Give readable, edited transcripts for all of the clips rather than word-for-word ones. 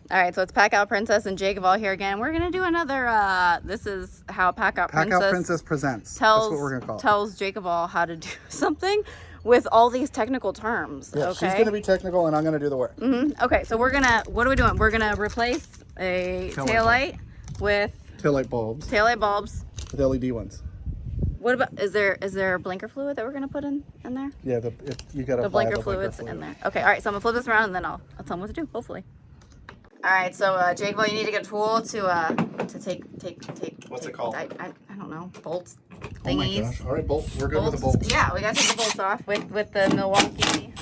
All right, so it's PACKOUT Princess and JakeOfALL here again. We're gonna do another. This is how PACKOUT Princess presents. Tells, That's what we're gonna call it. Tells JakeOfALL how to do something with all these technical terms. Yeah, okay. she's gonna be technical, and I'm gonna do the work. Okay, so we're gonna. What are we doing? We're gonna replace a taillight with taillight bulbs. Taillight bulbs with LED ones. What about? Is there blinker fluid that we're gonna put in there? Yeah, you gotta the blinker fluid's in there. Okay, all right. So I'm gonna flip this around and then I'll tell them what to do. Hopefully. All right, so JakeOfALL, you need to get a tool to take. What's it called? I don't know, bolts, thingies. Oh my gosh! All right, bolt. We're good with the bolts. Yeah, we gotta take the bolts off with the Milwaukee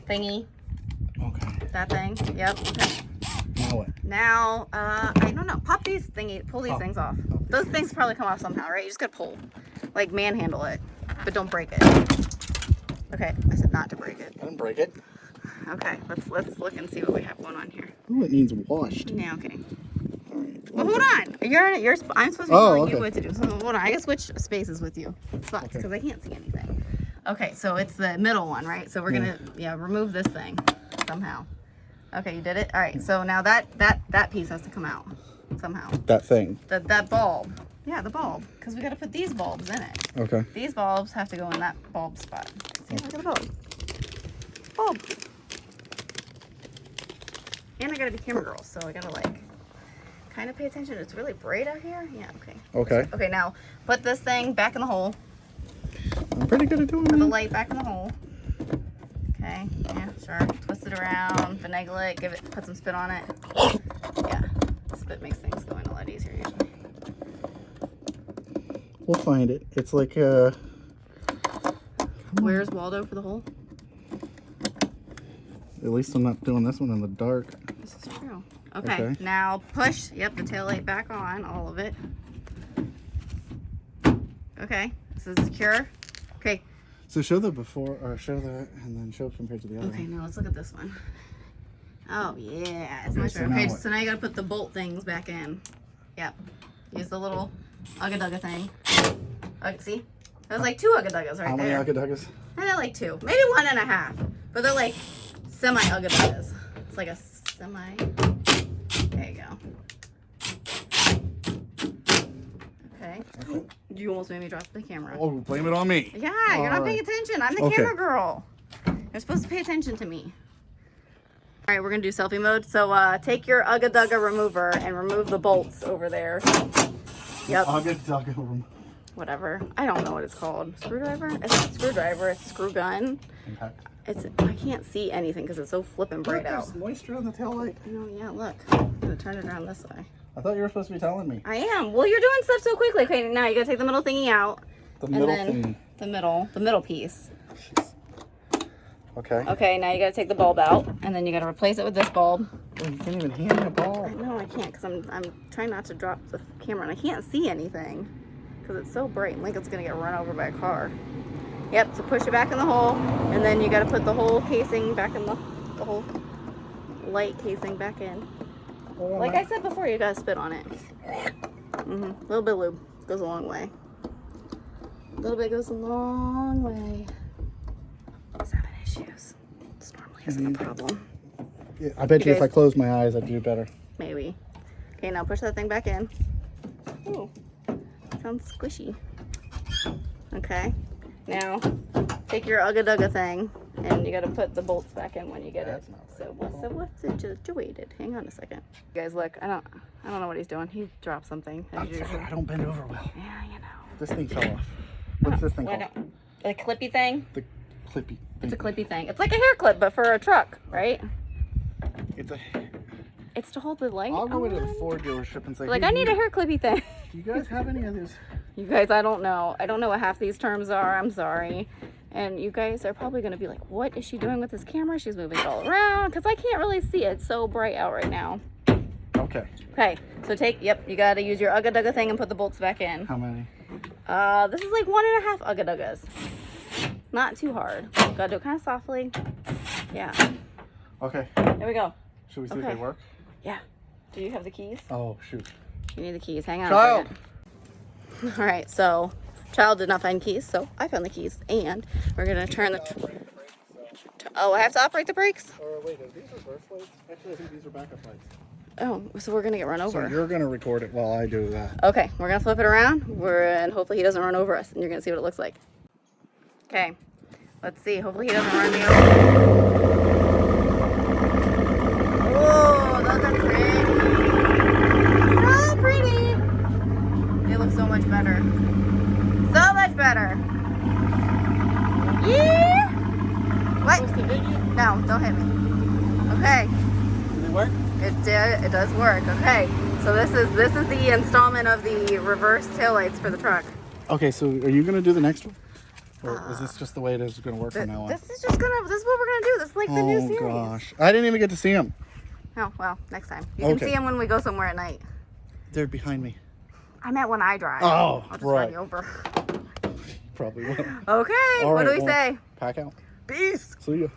thingy. Okay. That thing. Yep. Okay. Now what? Now, I don't know. Pull these things off. Those things probably come off somehow, right? You just gotta pull, like manhandle it, but don't break it. Okay, I said not to break it. I didn't break it. Okay, let's look and see what we have going on here. Oh, it needs washed. Yeah, okay. All right. Well, hold on. I'm supposed to be telling you what to do. So hold on. I gotta switch spaces with you, because I can't see anything. Okay, so it's the middle one, right? So we're gonna remove this thing somehow. Okay, you did it. All right. So now that piece has to come out somehow. That thing. That bulb. Yeah, the bulb. Because we got to put these bulbs in it. Okay. These bulbs have to go in that bulb spot. See, look at the bulb. Bulb. And I got to be camera girl, so I got to like kind of pay attention. It's really bright out here. Yeah. Okay. Okay. Okay. Now put this thing back in the hole. I'm pretty good at doing Put that. the light back in the hole. Okay, yeah, sure. Twist it around, finagle it, put some spit on it. Yeah, spit makes things go in a lot easier usually. We'll find it. It's like Where's Waldo for the hole? At least I'm not doing this one in the dark. This is true. Okay. Now push, the tail light back on, all of it. Okay, this is secure. Okay. So show the before, or show that, and then show compared to the other Okay, one. now let's look at this one. Oh yeah, it's Okay, much so better. now Okay, what? so now you gotta put the bolt things back in. Yep. Use the little ugga-dugga thing. See? That was like 2 ugga-duggas right How many there. ugga-duggas? I had like 2, maybe 1.5, but they're like semi-ugga-duggas. It's like a semi. There you go. Okay. You almost made me drop the camera. Oh, blame it on me. Yeah, you're not paying attention. I'm the camera girl. You're supposed to pay attention to me. All right, we're gonna do selfie mode. So take your ugga-dugga remover and remove the bolts over there. Yep. Ugga-dugga remover. Whatever. I don't know what it's called. Screwdriver? It's not a screwdriver. It's a screw gun. I can't see anything because it's so flippin' bright out. There's moisture on the tail light. Oh yeah, look. I'm gonna turn it around this way. I thought you were supposed to be telling me. I am. Well, you're doing stuff so quickly. Okay, now you gotta take the middle thingy out. The middle thingy. The middle piece. Okay. Okay, now you gotta take the bulb out, and then you gotta replace it with this bulb. Oh, you can't even hand me a ball. No, I can't, because I'm trying not to drop the camera, and I can't see anything, because it's so bright. Lincoln's gonna get run over by a car. Yep, so push it back in the hole, and then you gotta put the whole casing back in the whole light casing back in. Like I said before, you gotta spit on it. A little bit of lube goes a long way. A little bit goes a long way. He's having issues. This normally isn't a problem. Yeah, I bet you if I closed my eyes, I'd do better. Maybe. Okay, now push that thing back in. Ooh, sounds squishy. Okay, now take your ugga-dugga thing, and you gotta put the bolts back in when you get it. So what's situated? Hang on a second. You guys, look. I don't know what he's doing. He dropped something. As usual. I don't bend over well. Yeah, you know. This thing fell off. What's this thing called? A clippy thing? The clippy. It's a clippy thing. It's like a hair clip, but for a truck, right? It's to hold the light. I'll go into the Ford dealership and say, like, I need a hair clippy thing. Do you guys have any of these? You guys, I don't know. I don't know what half these terms are. I'm sorry. And you guys are probably going to be like, what is she doing with this camera? She's moving it all around, because I can't really see it. It's so bright out right now. Okay. Okay, so you got to use your ugga-dugga thing and put the bolts back in. How many? This is like 1.5 ugga-duggas. Not too hard. Gotta do it kind of softly. Yeah. Okay. There we go. Should we see if they work? Yeah. Do you have the keys? Oh, shoot. You need the keys. Hang on Child! a second. All right, so Child did not find keys, so I found the keys. And we're going to turn Oh, I have to operate the brakes? Or wait, are these reverse lights? Actually, I think these are backup lights. Oh, so we're gonna get run over. So you're gonna record it while I do that. Okay, we're gonna flip it around. And hopefully he doesn't run over us, and you're gonna see what it looks like. Okay, let's see. Hopefully he doesn't run me over. Oh, those are pretty. So pretty. They look so much better. So much better. Yeah. What? No, don't hit me. Okay. Did it work? It does work. Okay. So this is the installment of the reverse taillights for the truck. Okay, so are you gonna do the next one? Or is this just the way it is gonna work from now on? This is what we're gonna do. This is like the new series. Oh gosh. I didn't even get to see them. Oh, well, next time. You can see them when we go somewhere at night. They're behind me. I meant when I drive. Oh, I'll just right. run you over. Probably will. Okay, All what right, do we say? Pack out. Peace. See ya.